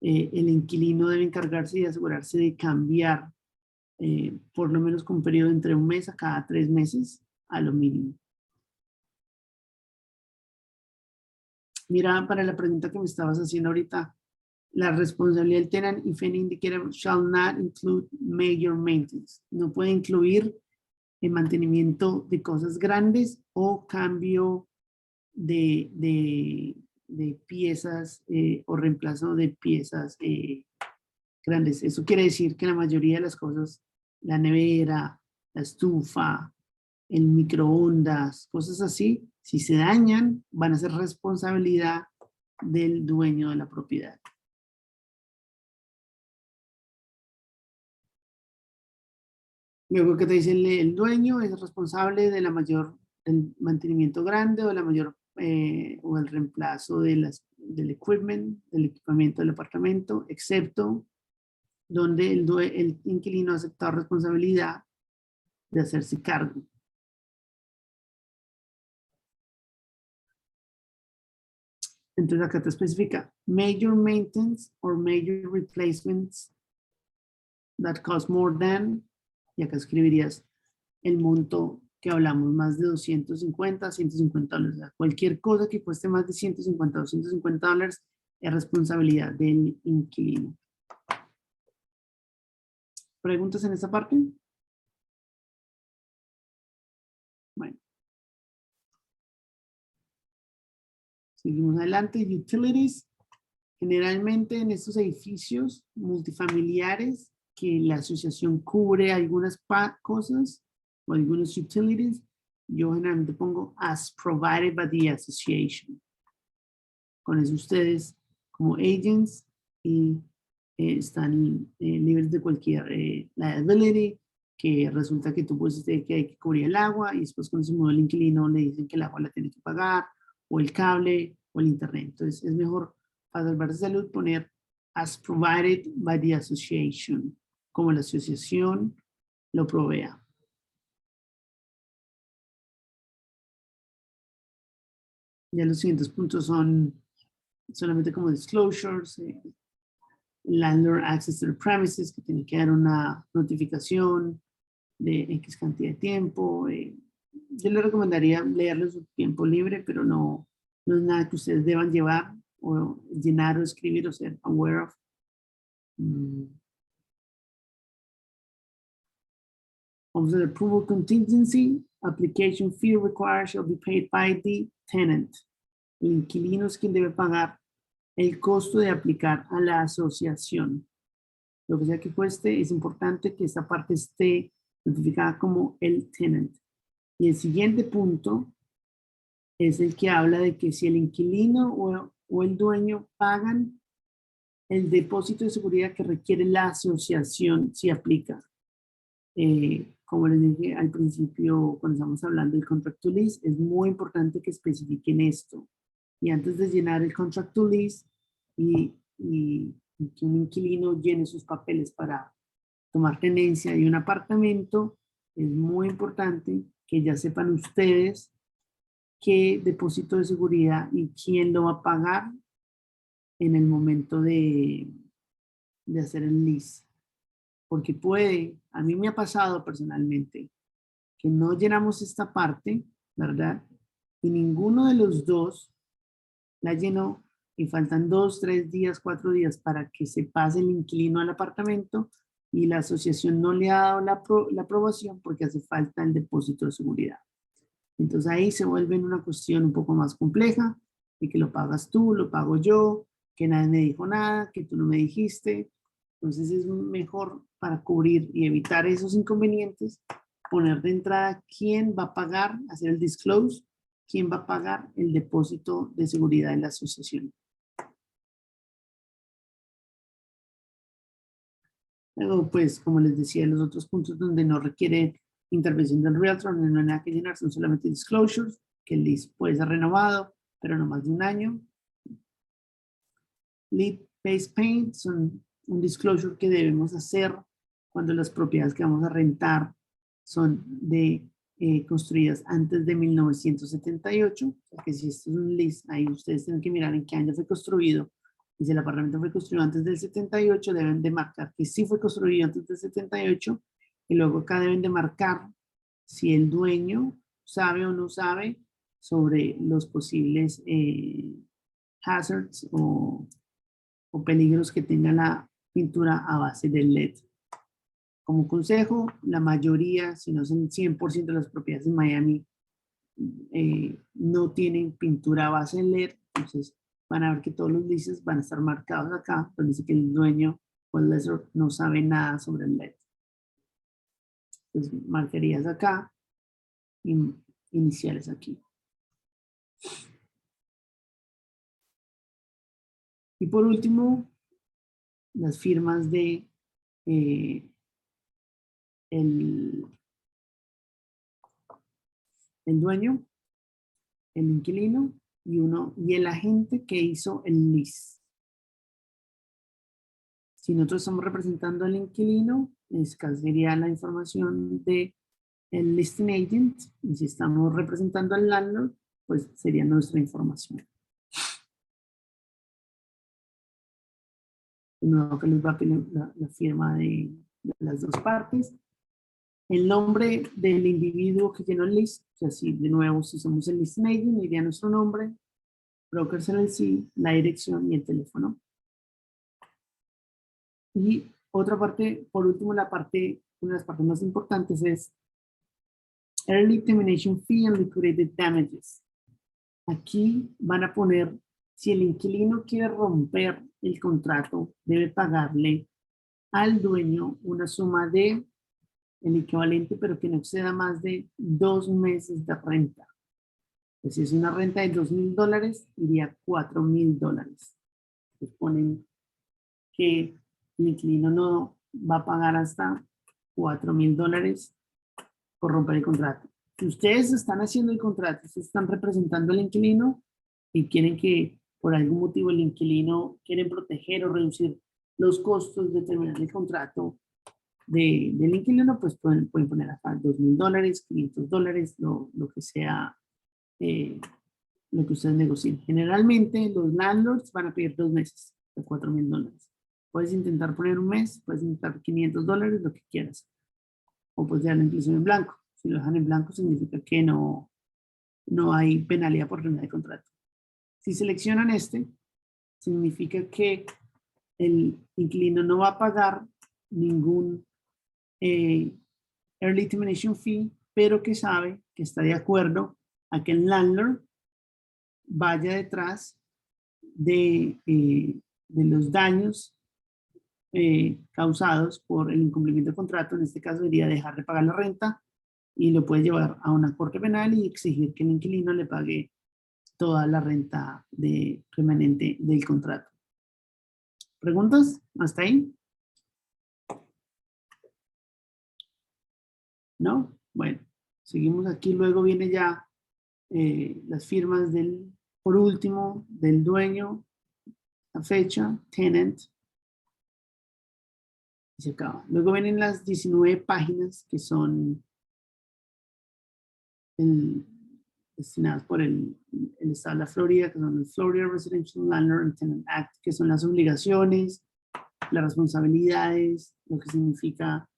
el inquilino debe encargarse y asegurarse de cambiar por lo menos con un periodo entre un mes a cada 3 meses a lo mínimo. Mira, para la pregunta que me estabas haciendo ahorita, la responsabilidad del tenant, if any indicator, shall not include major maintenance. No puede incluir el mantenimiento de cosas grandes o cambio de piezas o reemplazo de piezas grandes. Eso quiere decir que la mayoría de las cosas, la nevera, la estufa, el microondas, cosas así, si se dañan, van a ser responsabilidad del dueño de la propiedad. Luego que te dice el dueño es responsable de del mantenimiento grande o la mayor o el reemplazo del equipamiento del apartamento, excepto donde el inquilino ha aceptado responsabilidad de hacerse cargo. Entonces acá te especifica major maintenance or major replacements that cost more than, y acá escribirías el monto que hablamos, más de 250, 150 dólares. O sea, cualquier cosa que cueste más de 150, 250 dólares es responsabilidad del inquilino. ¿Preguntas en esta parte? Bueno. Seguimos adelante. Utilities. Generalmente en estos edificios multifamiliares que la asociación cubre algunas cosas o algunos utilities, yo generalmente pongo as provided by the association. Con eso ustedes como agents y están libres de cualquier liability, que resulta que tú pusiste que hay que cubrir el agua y después cuando se mueve el inquilino le dicen que el agua la tiene que pagar, o el cable, o el internet. Entonces es mejor para salvar de salud poner as provided by the association como la asociación lo provea. Ya los siguientes puntos son solamente como disclosures, landlord access to the premises, que tiene que dar una notificación de X cantidad de tiempo. Yo le recomendaría leerlo en su tiempo libre, pero no es nada que ustedes deban llevar o llenar o escribir o ser aware of. Of the approval contingency, application fee required shall be paid by the tenant. El inquilino es quien debe pagar el costo de aplicar a la asociación. Lo que sea que cueste, es importante que esta parte esté notificada como el tenant. Y el siguiente punto es el que habla de que si el inquilino o el dueño pagan el depósito de seguridad que requiere la asociación, si aplica. Como les dije al principio, cuando estamos hablando del contract to lease, es muy importante que especifiquen esto. Y antes de llenar el contract to lease y que un inquilino llene sus papeles para tomar tenencia de un apartamento, es muy importante que ya sepan ustedes qué depósito de seguridad y quién lo va a pagar en el momento de hacer el lease. Porque puede, a mí me ha pasado personalmente, que no llenamos esta parte, ¿verdad? Y ninguno de los dos la llenó y faltan 2, 3 días, 4 días para que se pase el inquilino al apartamento y la asociación no le ha dado la aprobación porque hace falta el depósito de seguridad. Entonces ahí se vuelve una cuestión un poco más compleja, de que lo pagas tú, lo pago yo, que nadie me dijo nada, que tú no me dijiste. Entonces es mejor para cubrir y evitar esos inconvenientes, poner de entrada quién va a pagar, hacer el disclose, quién va a pagar el depósito de seguridad en la asociación. Luego, pues, como les decía, los otros puntos donde no requiere intervención del realtor, donde no hay nada que llenar, son solamente disclosures, que el lease puede ser renovado, pero no más de un año. Lead-based payment son un disclosure que debemos hacer cuando las propiedades que vamos a rentar son construidas antes de 1978. O sea que si esto es un lease, ahí ustedes tienen que mirar en qué año fue construido. Y si el apartamento fue construido antes del 78, deben de marcar que sí fue construido antes del 78. Y luego acá deben de marcar si el dueño sabe o no sabe sobre los posibles hazards o peligros que tenga la pintura a base de LED. Como consejo, la mayoría, si no son 100% de las propiedades en Miami, no tienen pintura a base de LED, entonces van a ver que todos los leases van a estar marcados acá, donde dice que el dueño o el lessor no sabe nada sobre el LED. Entonces marcarías acá y iniciales aquí. Y por último, las firmas de el dueño, el inquilino y el agente que hizo el lease. Si nosotros estamos representando al inquilino, sería la información de el listing agent, y si estamos representando al landlord, pues sería nuestra información. De nuevo que les va a pedir la firma de las dos partes. El nombre del individuo que llenó el list, o sea, si de nuevo, si somos el listing agent, iría nuestro nombre, Brokers LLC, la dirección y el teléfono. Y otra parte, por último, una de las partes más importantes es Early Termination Fee and Liquidated Damages. Aquí van a poner, si el inquilino quiere romper el contrato, debe pagarle al dueño una suma de el equivalente, pero que no exceda más de 2 meses de renta. Pues si es una renta de $2,000, iría $4,000. Entonces ponen que el inquilino no va a pagar hasta $4,000 por romper el contrato. Si ustedes están haciendo el contrato, ustedes están representando al inquilino y quieren que por algún motivo el inquilino quiere proteger o reducir los costos de terminar el contrato, del inquilino, pues pueden poner acá $2,000, $500, lo que sea, lo que ustedes negocien. Generalmente los landlords van a pedir 2 meses de $4,000. Puedes intentar poner un mes, puedes intentar $500, lo que quieras. O puedes dejarlo incluso en blanco. Si lo dejan en blanco significa que no hay penalidad por firma de contrato. Si seleccionan este, significa que el inquilino no va a pagar ningún early termination fee, pero que sabe que está de acuerdo a que el landlord vaya detrás de los daños causados por el incumplimiento del contrato. En este caso sería dejar de pagar la renta y lo puede llevar a una corte penal y exigir que el inquilino le pague toda la renta remanente del contrato. ¿Preguntas? ¿Hasta ahí? ¿No? Bueno, seguimos aquí. Luego viene ya las firmas por último, del dueño, la fecha, tenant, y se acaba. Luego vienen las 19 páginas que son destinadas por el Estado de la Florida, que son el Florida Residential Landlord and Tenant Act, que son las obligaciones, las responsabilidades, lo que significa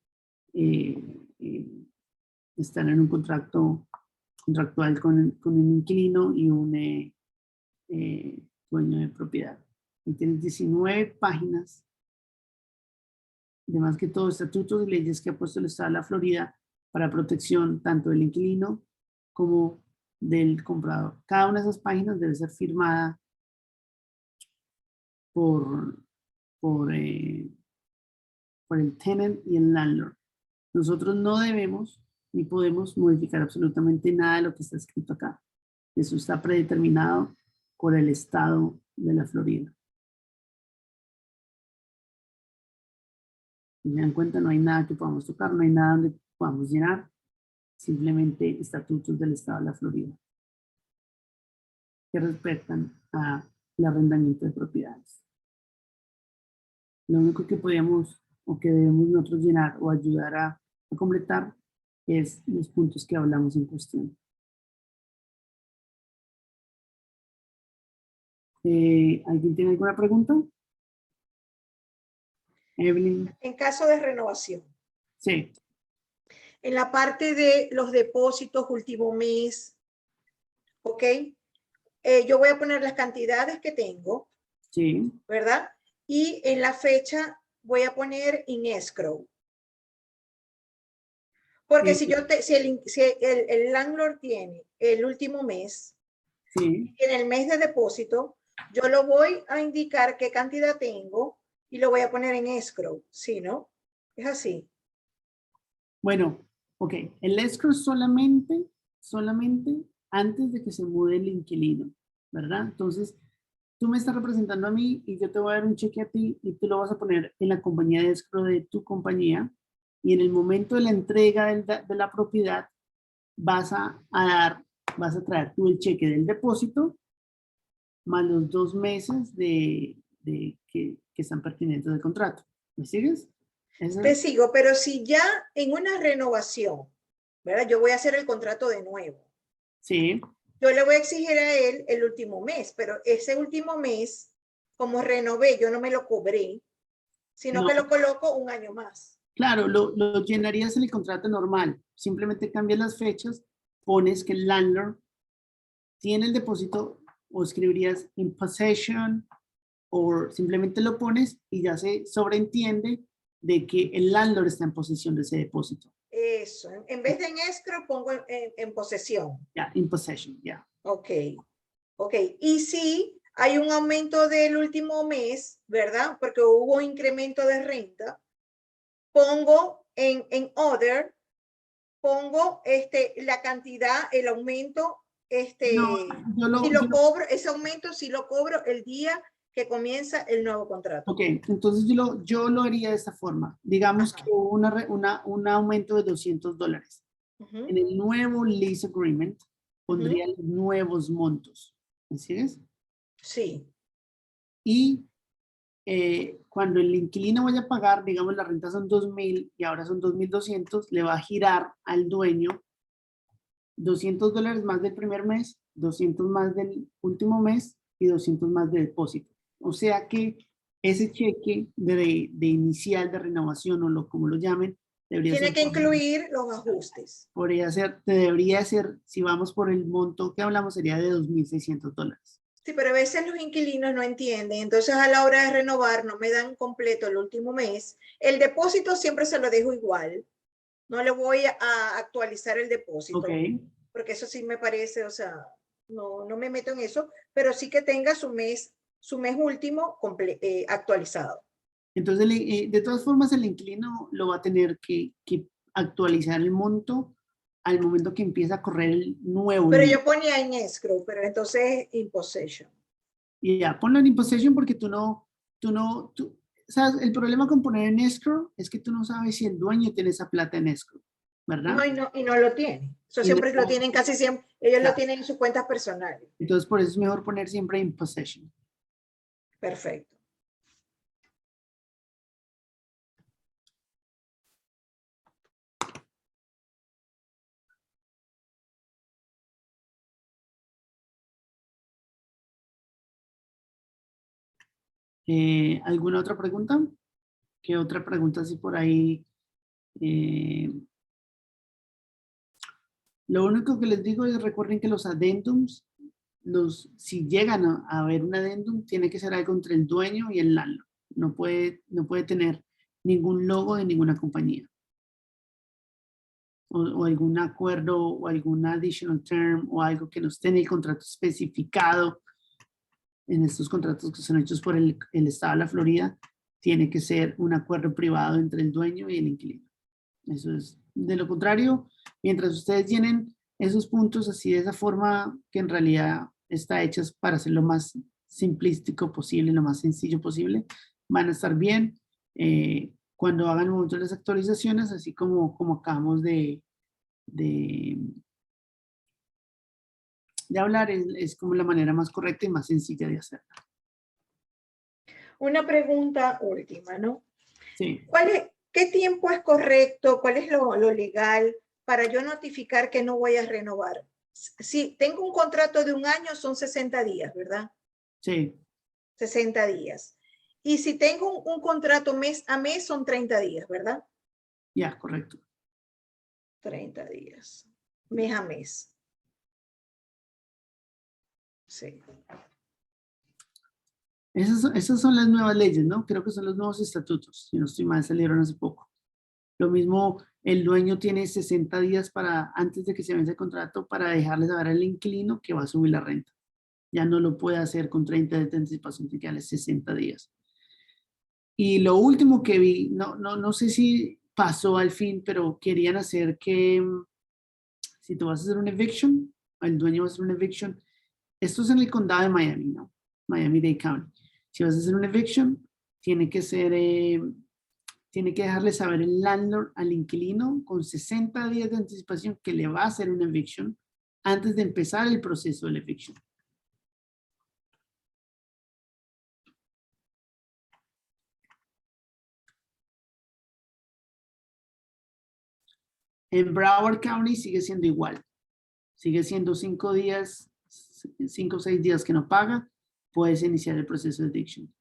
estar en un contractual con un inquilino y un dueño de propiedad. Y tienes 19 páginas, además que todo estatutos y leyes que ha puesto el Estado de la Florida para protección tanto del inquilino como del comprador. Cada una de esas páginas debe ser firmada por el tenant y el landlord. Nosotros no debemos ni podemos modificar absolutamente nada de lo que está escrito acá. Eso está predeterminado por el Estado de la Florida. Si se dan cuenta, no hay nada que podamos tocar, no hay nada donde podamos llenar, simplemente estatutos del Estado de la Florida que respetan al arrendamiento de propiedades. Lo único que podemos o que debemos nosotros llenar o ayudar a completar es los puntos que hablamos en cuestión. ¿Alguien tiene alguna pregunta? Evelyn. En caso de renovación. Sí. En la parte de los depósitos último mes, ¿ok? Yo voy a poner las cantidades que tengo, Sí. ¿verdad? Y en la fecha voy a poner in escrow. Porque si el landlord tiene el último mes, sí. en el mes de depósito, yo lo voy a indicar qué cantidad tengo y lo voy a poner en escrow, ¿sí, no? Es así. Bueno, ok. El escrow solamente antes de que se mude el inquilino, ¿verdad? Entonces, tú me estás representando a mí y yo te voy a dar un cheque a ti y tú lo vas a poner en la compañía de escrow de tu compañía y en el momento de la entrega de la propiedad vas a traer tú el cheque del depósito más los 2 meses que están pertinentes del contrato. ¿Me sigues? Te sigo, pero si ya en una renovación, ¿verdad? Yo voy a hacer el contrato de nuevo. Sí. Yo le voy a exigir a él el último mes, pero ese último mes, como renové, yo no me lo cobré, sino que lo coloco un año más. Claro, lo llenarías en el contrato normal. Simplemente cambias las fechas, pones que el landlord tiene el depósito o escribirías in possession o simplemente lo pones y ya se sobreentiende de que el landlord está en posesión de ese depósito. Eso, en vez de en escrow pongo en posesión. Ya, in possession, ya. Ok, ok. Y si hay un aumento del último mes, ¿verdad? Porque hubo incremento de renta, pongo en other, pongo la cantidad, el aumento, cobro, ese aumento si lo cobro el día que comienza el nuevo contrato. Ok, entonces yo lo haría de esta forma. Digamos que hubo un aumento de $200. En el nuevo lease agreement pondría los nuevos montos. ¿Me sigues? Sí. Y cuando el inquilino vaya a pagar, digamos, la renta son 2.000 y ahora son 2.200, le va a girar al dueño $200 más del primer mes, 200 más del último mes y 200 más de depósito. O sea que ese cheque de inicial de renovación o como lo llamen, debería Tiene ser que incluir los ajustes. debería ser, si vamos por el monto que hablamos, sería de $2.600. Sí, pero a veces los inquilinos no entienden, entonces a la hora de renovar no me dan completo el último mes. El depósito siempre se lo dejo igual, no le voy a actualizar el depósito, Ok. porque eso sí me parece, o sea, no me meto en eso, pero sí que tenga su mes último actualizado. Entonces, de todas formas, el inquilino lo va a tener que actualizar el monto al momento que empieza a correr el nuevo Pero mes. yo ponía en escrow, pero entonces in possession. Y ya, ponlo en imposition porque ¿sabes? El problema con poner en escrow es que tú no sabes si el dueño tiene esa plata en escrow, ¿verdad? No, y no lo tiene. Eso Y no- siempre lo tienen, casi siempre, ellos lo claro. tienen en sus cuentas personales. Entonces, por eso es mejor poner siempre in possession. Perfecto. ¿Alguna otra pregunta? ¿Qué otra pregunta así por ahí? Eh, lo único que les digo es recuerden que los addendums, si llegan a haber un addendum, tiene que ser algo entre el dueño y el landlord. No puede tener ningún logo de ninguna compañía. O algún acuerdo o algún additional term o algo que no esté en el contrato especificado en estos contratos que son hechos por el Estado de la Florida, tiene que ser un acuerdo privado entre el dueño y el inquilino. Eso es. De lo contrario, mientras ustedes llenen esos puntos así de esa forma que en realidad está hechas para hacer lo más simplístico posible, lo más sencillo posible, van a estar bien. Cuando hagan el momento de las actualizaciones, así como acabamos de hablar, es como la manera más correcta y más sencilla de hacerlo. Una pregunta última, ¿no? Sí. ¿Qué tiempo es correcto? ¿Cuál es lo legal para yo notificar que no voy a renovar? Si tengo un contrato de un año, son 60 días, ¿verdad? Sí. 60 días. Y si tengo un contrato mes a mes, son 30 días, ¿verdad? Ya, correcto. 30 días, mes a mes. Sí. Esas son las nuevas leyes, ¿no? Creo que son los nuevos estatutos, si no estoy mal, salieron hace poco. Lo mismo, el dueño tiene 60 días antes de que se vence el contrato para dejarle saber al inquilino que va a subir la renta. Ya no lo puede hacer con 30 días de anticipación, tiene que darle 60 días. Y lo último que vi, no sé si pasó al fin, pero querían hacer que si tú vas a hacer un eviction, el dueño va a hacer un eviction, esto es en el condado de Miami, ¿no? Miami-Dade County. Si vas a hacer un eviction, tiene que dejarle saber el landlord al inquilino con 60 días de anticipación que le va a hacer una eviction antes de empezar el proceso de la eviction. En Broward County sigue siendo igual. Sigue siendo 5 días, 5 o 6 días que no paga, puedes iniciar el proceso de eviction.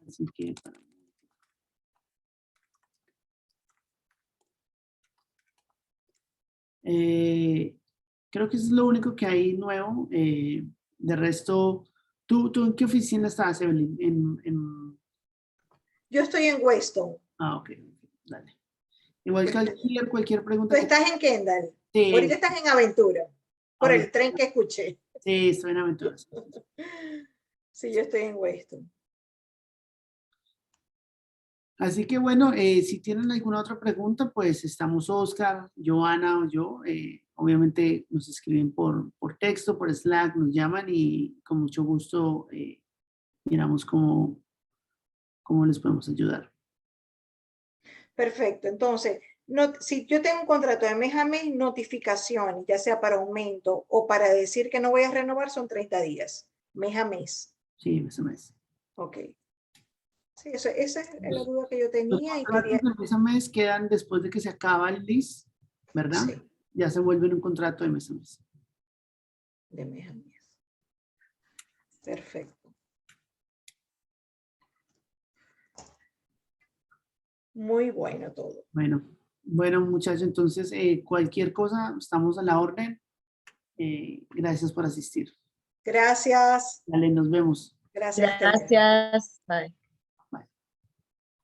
Así que creo que eso es lo único que hay nuevo. De resto, ¿tú en qué oficina estás, Evelyn? Yo estoy en Weston. Ok, dale. Igual cualquier pregunta Tú que... estás en Kendall. Sí, Ahorita estás en Aventura, por el tren que escuché. sí, estoy en Aventuras. Sí, yo estoy en Weston. Así que bueno, si tienen alguna otra pregunta, pues estamos Oscar, Joana o yo, obviamente nos escriben por texto, por Slack, nos llaman y con mucho gusto miramos cómo les podemos ayudar. Perfecto. Entonces, si yo tengo un contrato de mes a mes, notificaciones, ya sea para aumento o para decir que no voy a renovar, son 30 días, mes a mes. Sí, mes a mes. Ok. Sí, esa es la duda que yo Los tenía y contratos quería... de mes a mes quedan después de que se acaba el lease, ¿verdad? Sí, Ya se vuelven un contrato de mes a mes. de mes a mes. Perfecto. Muy bueno todo. Bueno muchachos, entonces cualquier cosa, estamos a la orden. Gracias por asistir. Gracias. Dale, nos vemos. Gracias. Gracias. Bye.